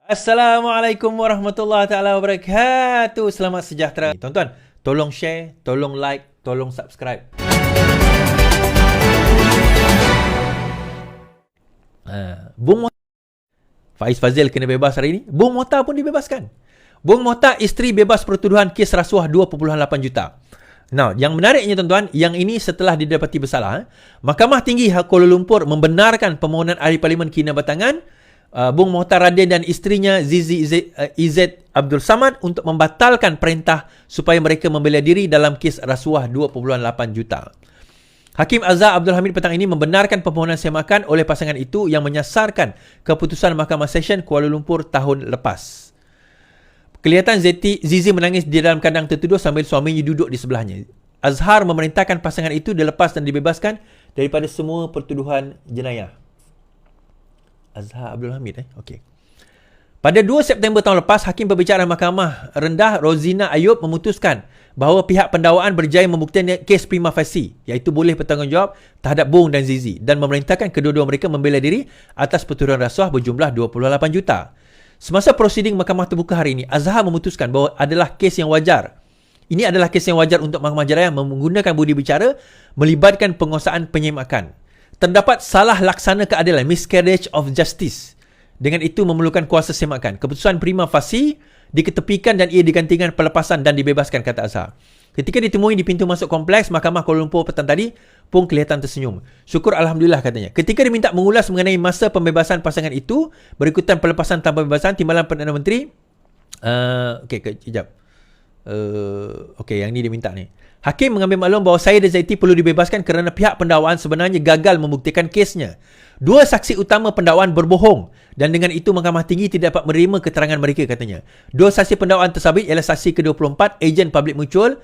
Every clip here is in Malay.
Assalamualaikum warahmatullahi taala wabarakatuh. Selamat sejahtera. Tuan-tuan, tolong share, tolong like, tolong subscribe. Bung Mohtar, Faiz Fazil kena bebas hari ini. Bung Mohtar pun dibebaskan. Bung Mohtar isteri bebas pertuduhan kes rasuah 2.8 juta. Nah, yang menariknya tuan-tuan, yang ini setelah didapati bersalah, Mahkamah Tinggi Kuala Lumpur membenarkan permohonan Ahli Parlimen Kinabatangan Bung Mohtar Radin dan isterinya Zizi Izzet Abdul Samad untuk membatalkan perintah supaya mereka membela diri dalam kes rasuah 2.8 juta. Hakim Azhar Abdul Hamid petang ini membenarkan permohonan semakan oleh pasangan itu yang menyasarkan keputusan Mahkamah Session Kuala Lumpur tahun lepas. Kelihatan Zizi menangis di dalam kandang tertuduh sambil suaminya duduk di sebelahnya. Azhar memerintahkan pasangan itu dilepas dan dibebaskan daripada semua pertuduhan jenayah. Azhar Abdul Hamid Okey. Pada 2 September tahun lepas, Hakim Perbicaraan Mahkamah Rendah Rozina Ayub memutuskan bahawa pihak pendakwaan berjaya membuktikan kes prima facie, iaitu boleh bertanggungjawab terhadap Bung dan Zizi, dan memerintahkan kedua-dua mereka membela diri atas pertuduhan rasuah berjumlah 28 juta. Semasa prosiding Mahkamah Terbuka hari ini, Azhar memutuskan bahawa adalah kes yang wajar. Ini adalah kes yang wajar untuk Mahkamah Jaya menggunakan budi bicara melibatkan penguasaan penyemakan. Terdapat salah laksana keadilan, miscarriage of justice. Dengan itu memerlukan kuasa semakan. Keputusan prima facie diketepikan dan ia digantikan pelepasan dan dibebaskan, kata Azhar. Ketika ditemui di pintu masuk kompleks Mahkamah Kuala Lumpur petang tadi, Pung kelihatan tersenyum. Syukur Alhamdulillah, katanya. Ketika diminta mengulas mengenai masa pembebasan pasangan itu, berikutan pelepasan tanpa pembebasan, Timbalan Perdana Menteri... Sekejap. Yang ni dia minta ni. Hakim mengambil maklum bahawa Syed Zaiti perlu dibebaskan kerana pihak pendakwaan sebenarnya gagal membuktikan kesnya. 2 saksi utama pendakwaan berbohong dan dengan itu Mahkamah Tinggi tidak dapat menerima keterangan mereka, katanya. 2 saksi pendakwaan tersabit ialah saksi ke-24, ejen public mutual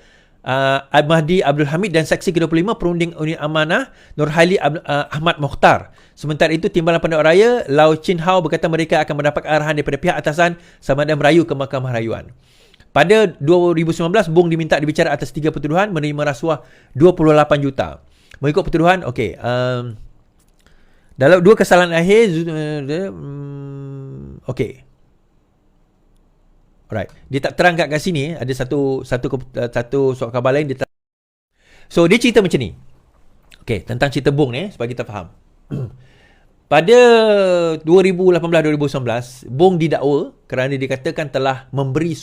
Mahdi Abdul Hamid, dan saksi ke-25, perunding unit amanah Nurhaili Ahmad Mokhtar. Sementara itu, Timbalan Pendakwa Raya Lau Chin Hao berkata mereka akan mendapat arahan daripada pihak atasan sama ada merayu ke Mahkamah Rayuan. Pada 2019, Bung diminta dibicara atas 3 pertuduhan menerima rasuah 28 juta. Mengikut pertuduhan, dalam 2 kesalahan akhir, alright. Dia tak terang kat sini, ada satu surat khabar lain dia So dia cerita macam ni. Tentang cerita Bung ni supaya kita faham. Pada 2018-2019, Bung didakwa kerana dikatakan telah menerima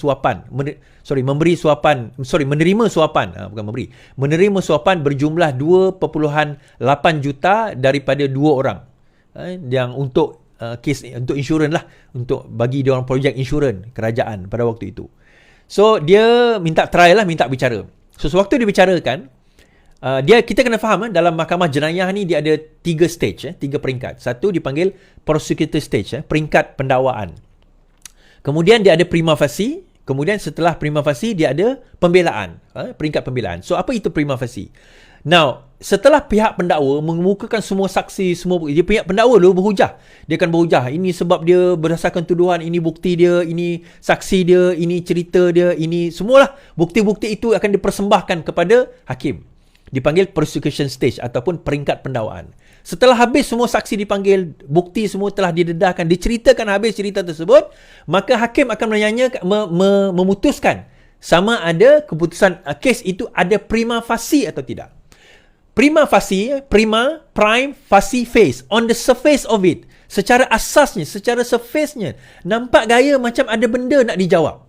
suapan berjumlah 2.8 juta daripada 2 orang. Yang untuk kes untuk insurans lah, untuk bagi dia orang projek insurans kerajaan pada waktu itu. So dia minta trial lah, minta bicara. So sewaktu dibicarakan, kita kena faham dalam mahkamah jenayah ni dia ada 3 stage, 3 peringkat. Satu dipanggil prosecutor stage, peringkat pendakwaan. Kemudian dia ada prima facie, kemudian setelah prima facie dia ada pembelaan, peringkat pembelaan. So apa itu prima facie? Now, setelah pihak pendakwa mengemukakan semua saksi, dia pihak pendakwa dulu berhujah. Dia akan berhujah, ini sebab dia berdasarkan tuduhan, ini bukti dia, ini saksi dia, ini cerita dia, ini semualah bukti-bukti itu akan dipersembahkan kepada hakim. Dipanggil prosecution stage ataupun peringkat pendakwaan. Setelah habis semua saksi dipanggil, bukti semua telah didedahkan, diceritakan habis cerita tersebut, maka hakim akan memutuskan sama ada keputusan kes itu ada prima facie atau tidak. Prima facie, prime facie face, on the surface of it, secara asasnya, secara surface-nya, nampak gaya macam ada benda nak dijawab.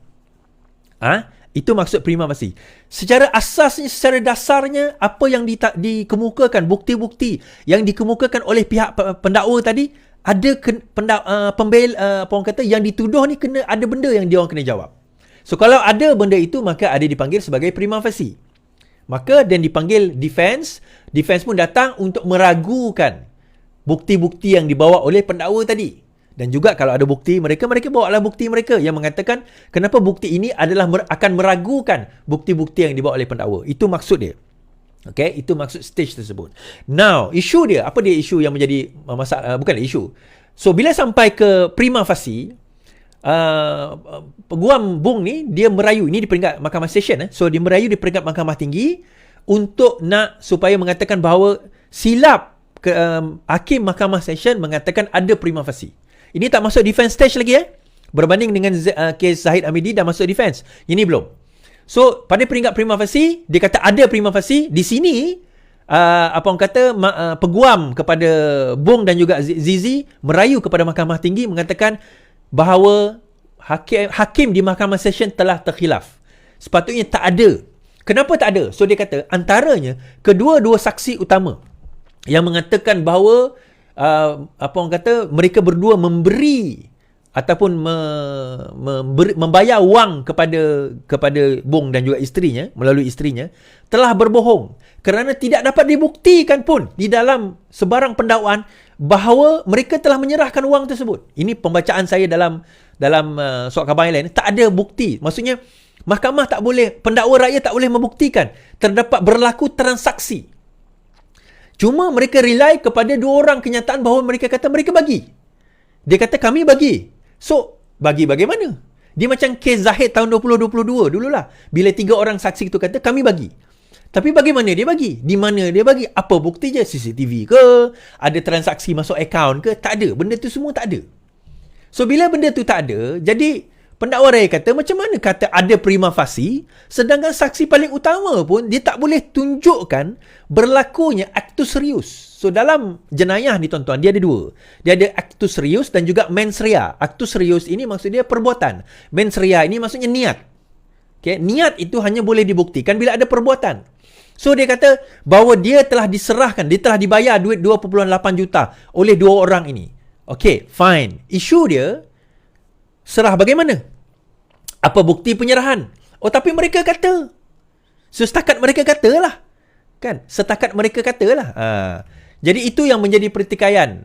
Itu maksud prima facie. Secara asasnya, secara dasarnya, apa yang dikemukakan, bukti-bukti yang dikemukakan oleh pihak pendakwa tadi, ada yang dituduh ni kena ada benda yang dia orang kena jawab. So kalau ada benda itu, maka ada dipanggil sebagai prima facie. Maka dan dipanggil defense pun datang untuk meragukan bukti-bukti yang dibawa oleh pendakwa tadi. Dan juga kalau ada bukti, mereka bawalah bukti mereka yang mengatakan kenapa bukti ini adalah akan meragukan bukti-bukti yang dibawa oleh pendakwa. Itu maksud dia. Itu maksud stage tersebut. Now, isu dia, apa dia isu yang menjadi masalah? Bukan isu. So, bila sampai ke prima facie, peguam Bung ni, dia merayu. Ini di peringkat Mahkamah Session. So, dia merayu di peringkat Mahkamah Tinggi untuk nak supaya mengatakan bahawa silap hakim Mahkamah Session mengatakan ada prima facie. Ini tak masuk defense stage lagi Berbanding dengan kes Zahid Hamidi dah masuk defense. Ini belum. So, pada peringkat prima facie, dia kata ada prima facie. Di sini, apa orang kata, peguam kepada Bong dan juga Zizi merayu kepada Mahkamah Tinggi mengatakan bahawa hakim di Mahkamah Session telah terkhilaf. Sepatutnya tak ada. Kenapa tak ada? So, dia kata antaranya kedua-dua saksi utama yang mengatakan bahawa apa orang kata, mereka berdua memberi ataupun membayar wang kepada Bong dan juga isterinya, melalui isterinya, telah berbohong kerana tidak dapat dibuktikan pun di dalam sebarang pendakwaan bahawa mereka telah menyerahkan wang tersebut. Ini pembacaan saya dalam surat khabar yang lain. Tak ada bukti. Maksudnya mahkamah tak boleh, pendakwa raya tak boleh membuktikan terdapat berlaku transaksi. Cuma mereka rely kepada dua orang kenyataan bahawa mereka kata mereka bagi. Dia kata kami bagi. So, bagi bagaimana? Dia macam kes Zahid tahun 2022 dululah. Bila 3 orang saksi itu kata kami bagi. Tapi bagaimana dia bagi? Di mana dia bagi? Apa bukti je? CCTV ke? Ada transaksi masuk akaun ke? Tak ada. Benda tu semua tak ada. So, bila benda tu tak ada, jadi pendakwa raya kata macam mana kata ada prima facie, sedangkan saksi paling utama pun dia tak boleh tunjukkan berlakunya actus reus. So dalam jenayah ni tuan-tuan, dia ada dua. Dia ada actus reus dan juga mens rea. Actus reus ini maksud dia perbuatan. Mens rea ini maksudnya niat. Okay? Niat itu hanya boleh dibuktikan bila ada perbuatan. So dia kata bahawa dia telah diserahkan, dia telah dibayar duit 2.8 juta oleh dua orang ini. Okay, fine. Isu dia, serah bagaimana? Apa bukti penyerahan? Oh, tapi mereka kata. So, setakat mereka katalah. Kan? Setakat mereka katalah. Jadi, itu yang menjadi pertikaian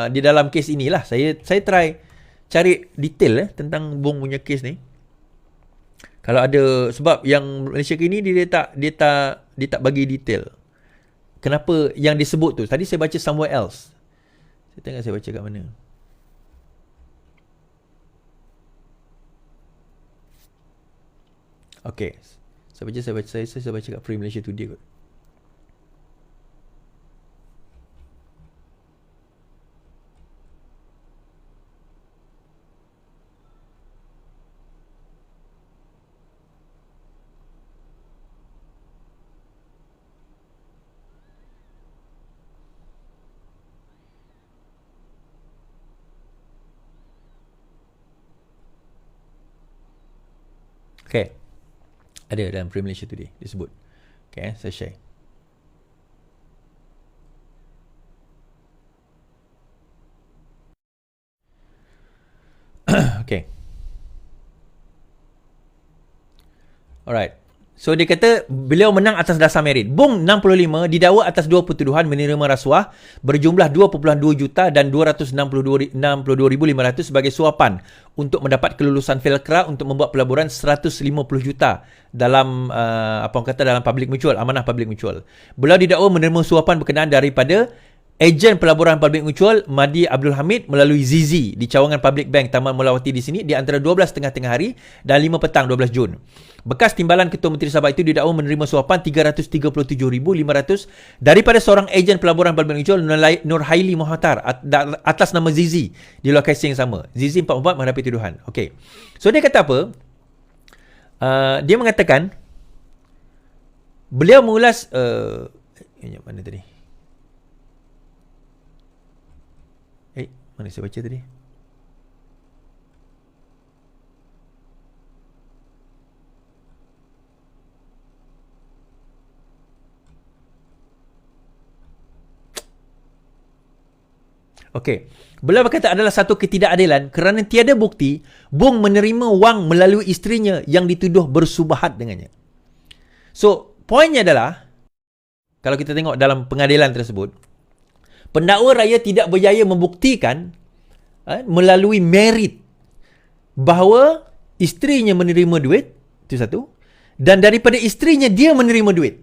di dalam kes inilah. Saya try cari detail tentang Bong punya kes ni. Kalau ada, sebab yang Malaysia kini dia tak bagi detail. Kenapa yang disebut tu? Tadi saya baca somewhere else. Saya tengok saya baca kat mana. Okay. Saya baca kat Free Malaysia Today kot. Okay. Ada dalam Free Malaysia Today disebut. Okay, saya share. Okay. Alright. So dia kata beliau menang atas dasar merit. Bong 65 didakwa atas dua pertuduhan menerima rasuah berjumlah 2.2 juta dan 262,500 sebagai suapan untuk mendapat kelulusan Felkra untuk membuat pelaburan 150 juta dalam dalam public mutual, amanah public mutual. Beliau didakwa menerima suapan berkenaan daripada ejen pelaburan public mutual Madi Abdul Hamid melalui Zizi di cawangan Public Bank Taman Melawati di sini di antara 12 tengah hari dan 5 petang 12 Jun. Bekas timbalan Ketua Menteri Sabah itu didakwa menerima suapan 337,500 daripada seorang ejen pelaburan public mutual Nur Haili Mohatar atas nama Zizi di lokasi yang sama. Zizi 44 menghadapi tuduhan. Okey. So dia kata apa? Dia mengatakan beliau mengulas mana tadi? Mana saya baca tadi? Okey. Beliau berkata adalah satu ketidakadilan kerana tiada bukti Bong menerima wang melalui isterinya yang dituduh bersubahat dengannya. So, poinnya adalah kalau kita tengok dalam pengadilan tersebut, pendakwa raya tidak berjaya membuktikan melalui merit bahawa isterinya menerima duit, itu satu, dan daripada isterinya dia menerima duit.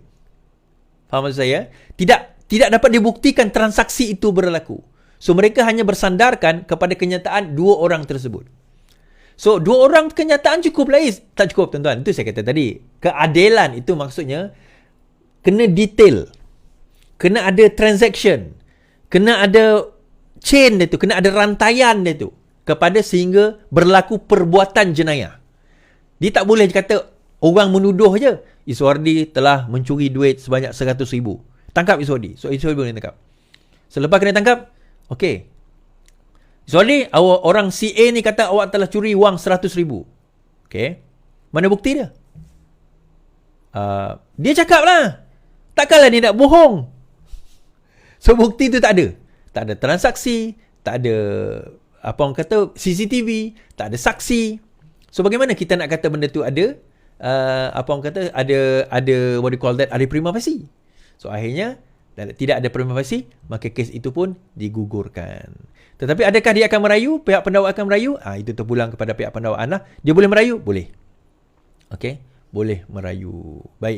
Faham maksud saya? Tidak dapat dibuktikan transaksi itu berlaku. So mereka hanya bersandarkan kepada kenyataan dua orang tersebut. So dua orang kenyataan cukup lah, tak cukup tuan-tuan. Itu saya kata tadi. Keadilan itu maksudnya kena detail, kena ada transaction, kena ada chain dia tu, kena ada rantaian dia tu. kepada sehingga berlaku perbuatan jenayah. Dia tak boleh kata orang menuduh je Iswardi telah mencuri duit sebanyak 100,000. Tangkap Iswardi. So Iswardi boleh tangkap. Selepas kena tangkap, okey. Iswardi, orang CA ni kata awak telah curi wang 100,000. Okey. Mana bukti dia? Dia cakap lah. Takkanlah dia nak bohong. So bukti tu tak ada. Tak ada transaksi, tak ada apa orang kata CCTV, tak ada saksi. So bagaimana kita nak kata benda tu ada apa orang kata ada what do you call that, ada prima facie. So akhirnya tidak ada prima facie, maka kes itu pun digugurkan. Tetapi adakah dia akan merayu? Pihak pendakwa akan merayu? Itu terpulang kepada pihak pendakwaan lah. Dia boleh merayu? Boleh. Okey, boleh merayu. Baik.